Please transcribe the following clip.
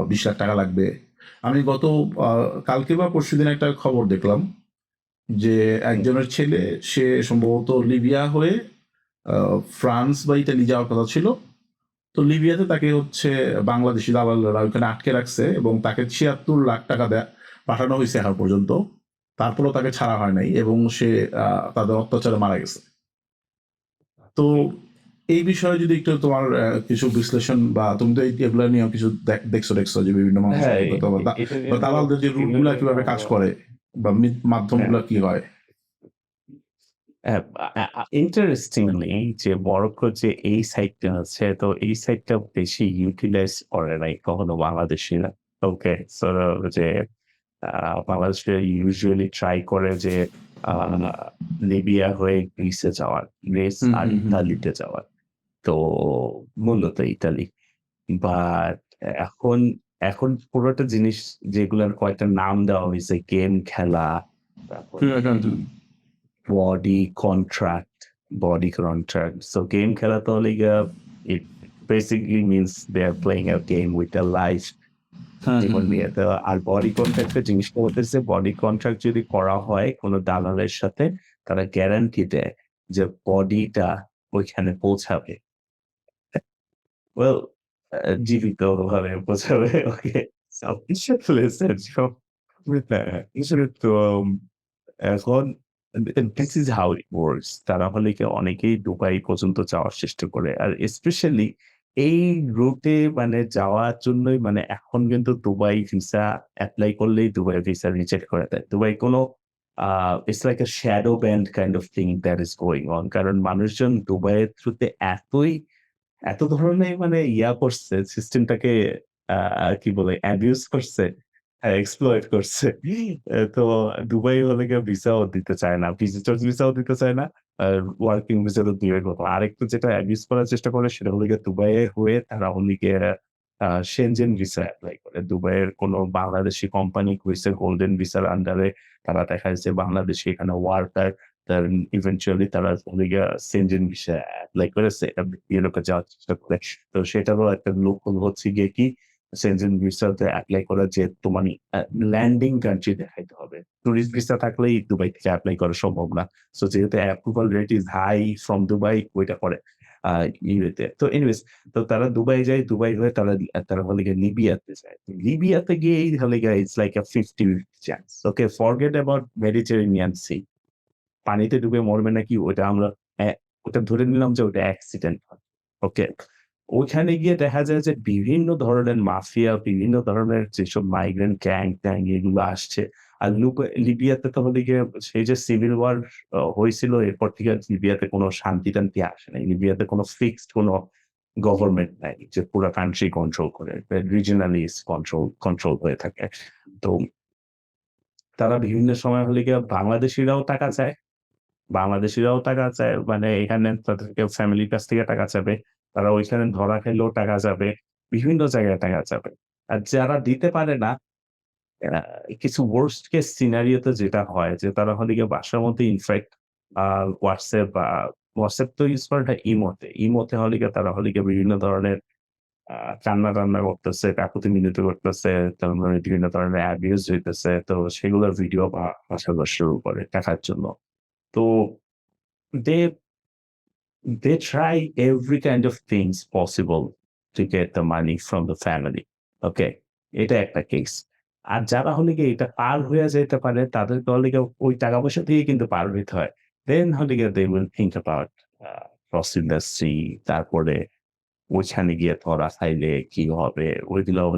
20 লাখ টাকা লাগবে। আমি গত কালকে বা পরশুদিন একটা খবর দেখলাম যে একজনের ছেলে সে সম্ভবত লিবিয়া হয়ে ফ্রান্স বা ইতালি যাওয়ার কথা ছিল। তো লিবিয়াতে তাকে হচ্ছে বাংলাদেশি দালালরা ওখানে আটকে রাখছে এবং তাকে ৭৬ লাখ টাকা পাঠানো হয়েছে এখন পর্যন্ত। তারপরেও তাকে ছাড়া হয় নাই এবং সে তাদের অত্যাচারে মারা গেছে। তো এই বিষয়ে যদি একটু তোমার কিছু বিশ্লেষণ বা তুমি তো এগুলো নিয়ে কিছু দেখছো যে বিভিন্ন মানুষ হ্যাঁ, অবগত এটা বা কিন্তু দালালদের যে এগুলো রুটগুলা নিয়ে কিভাবে কাজ আমরা করে বা হ্যাঁ, মাধ্যমগুলা কি হয়? ইন্টারেস্টিংলি যে মরক্কোর যে এই সাইডটা আছে, তো এই সাইডটা বেশি ইউটিলাইজ করে নাই কখনো বাংলাদেশিরা। ওকে? সো যে বাংলাদেশিরা ইউজুয়ালি ট্রাই করে যে আ লিবিয়া হয়ে গ্রিসে যাওয়ার, গ্রিস হুম, আর হুম, হুম, হুম। ইতালিতে যাওয়ার। তো মূলত ইতালি। বাট এখন এখন পুরোটা জিনিস যেগুলার কয়েকটা নাম দেওয়া হইছে, গেম খেলা, তারপর হুম, হুম, হুম। body contract, body contract. So game খেলা তো হলো গিয়া it basically means they are playing a game with their life হুম, হুম, জীবন হুম। নিয়ে। তো আর বডি কন্ট্রাক্ট এর জিনিসটা হতেছে বডি কন্ট্রাক্ট যদি করা হয় কোন দালালের সাথে, তারা গ্যারান্টি দেয় যে বডিটা ওইখানে পৌঁছাবে। ওয়েল জীবিতভাবে পৌঁছাবে। ওকে। So listen, so তো এখন this is how it works. তারা হলে কি অনেকেই দুবাই পর্যন্ত যাওয়ার চেষ্টা করে। আর স্পেশালি এই রুটে মানে যাওয়ার জন্যই মানে এখন কিন্তু দুবাই ভিসা এপ্লাই করলেই দুবাই ভিসা রিজেক্ট করে দেয়। দুবাই কোনো it's like a shadow banned kind of thing that is going on. কারণ মানুষজন দুবাইয়ের থ্রুতে এত ধরনের মানে করছে সিস্টেমটাকে আ কি বলে অ্যাবিউজ করছে, এক্সপ্লয়েট করছে। তো দুবাই হলে গিয়ে ভিসাও দিতে চায় না। ভিজিটরস ভিসাও দিতে চায় না। আর ওয়ার্কিং ভিসা তো দূরের কথা। আরেকটু যেটা অ্যাবিউজ করার চেষ্টা করে সেটা হলো গিয়ে দুবাইয়ে হয়ে তারা হলো গিয়ে সেনজেন ভিসা এপ্লাই করে। দুবাইয়ের কোনো বাংলাদেশি কোম্পানি হইছে গোল্ডেন ভিসার আন্ডারে তারা দেখা যাচ্ছে বাংলাদেশি এখানে ওয়ার্কার দেন ইভেনচুয়ালি তারা হলো গিয়া সেনজেন ভিসা এপ্লাই করেছে। এটা ইউরোপে যাওয়ার চেষ্টা করে। তো সেটারও একটা লুপহোল হচ্ছে গিয়ে কি সেনজেন ভিসাতে এপ্লাই করা যে তোমার ল্যান্ডিং কান্ট্রি দেখাইতে হবে। টুরিস্ট ভিসা থাকলেই দুবাই থেকে এপ্লাই করা সম্ভব না। সো যেহেতু approval rate is high from Dubai ওইটা করে আ ইউরোতে। তো এনিওয়েজ তো তারা দুবাই যায়। দুবাই হয়ে তারা হলো গিয়ে লিবিয়াতে যায়। লিবিয়াতে গিয়েই হলো গিয়ে it's like a 50-50 chance. Okay forget about Mediterranean sea. পানিতে ডুবে মরবে নাকি ওটা আমরা অ্যা ওটা ধরে নিলাম যে ওটা অ্যাক্সিডেন্ট হয়। ওকে। ওইখানে গিয়ে দেখা যায় যে বিভিন্ন ধরনের মাফিয়া, বিভিন্ন ধরনের যেসব মাইগ্রেন্ট গ্যাং-ট্যাং এগুলো আসছে। আর লিবিয়াতে তো হলো গিয়ে সেই যে সিভিল ওয়ার হইছিল এরপর থেকে লিবিয়াতে কোনো শান্তি-টান্তি আসে নাই। লিবিয়াতে কোনো ফিক্সড কোনো গভর্নমেন্ট নাই যে পুরা কান্ট্রি কন্ট্রোল করে। রিজিওনালি কন্ট্রোল হয়ে থাকে। তো তারা বিভিন্ন সময় হলে গিয়ে বাংলাদেশিরাও টাকা চায়। বাংলাদেশিরাও টাকা চায় মানে এখানে তাদেরকে ফ্যামিলির কাছ থেকে টাকা চাবে। তারা ওইখানে ধরা খাইলেও টাকা যাবে। বিভিন্ন জায়গায় টাকা যাবে। আর যারা দিতে পারে না, আ কিছু worst case scenario তে যেটা হয় যে তারা হলো গিয়ে বাসার মধ্যে ইনফ্যাক্ট আ WhatsApp তো ইউজ করে না ইমোতে। ইমোতে হলো গিয়ে তারা হলো গিয়ে বিভিন্ন ধরনের আ কান্না-টান্না করতেছে, কাকুতি-মিনতি করতেছে, তারপরে বিভিন্ন ধরনের abuse হইতেছে। তো সেগুলোর ভিডিও পাঠানো শুরু করে টাকার জন্য। তো they they try every kind of things possible to get the money from the family. Okay? এটা একটা কেস। আর যারা হলো গিয়ে এটা পার হইয়া যাইতে পারে তাদেরকে হলো গিয়ে ওই টাকা-পয়সা দিয়েই কিন্তু পার হইতে হয়। Then হলো গিয়ে they will think about crossing the sea তারপরে ওইখানে গিয়ে ধরা খাইলে কি হবে? ওইগুলো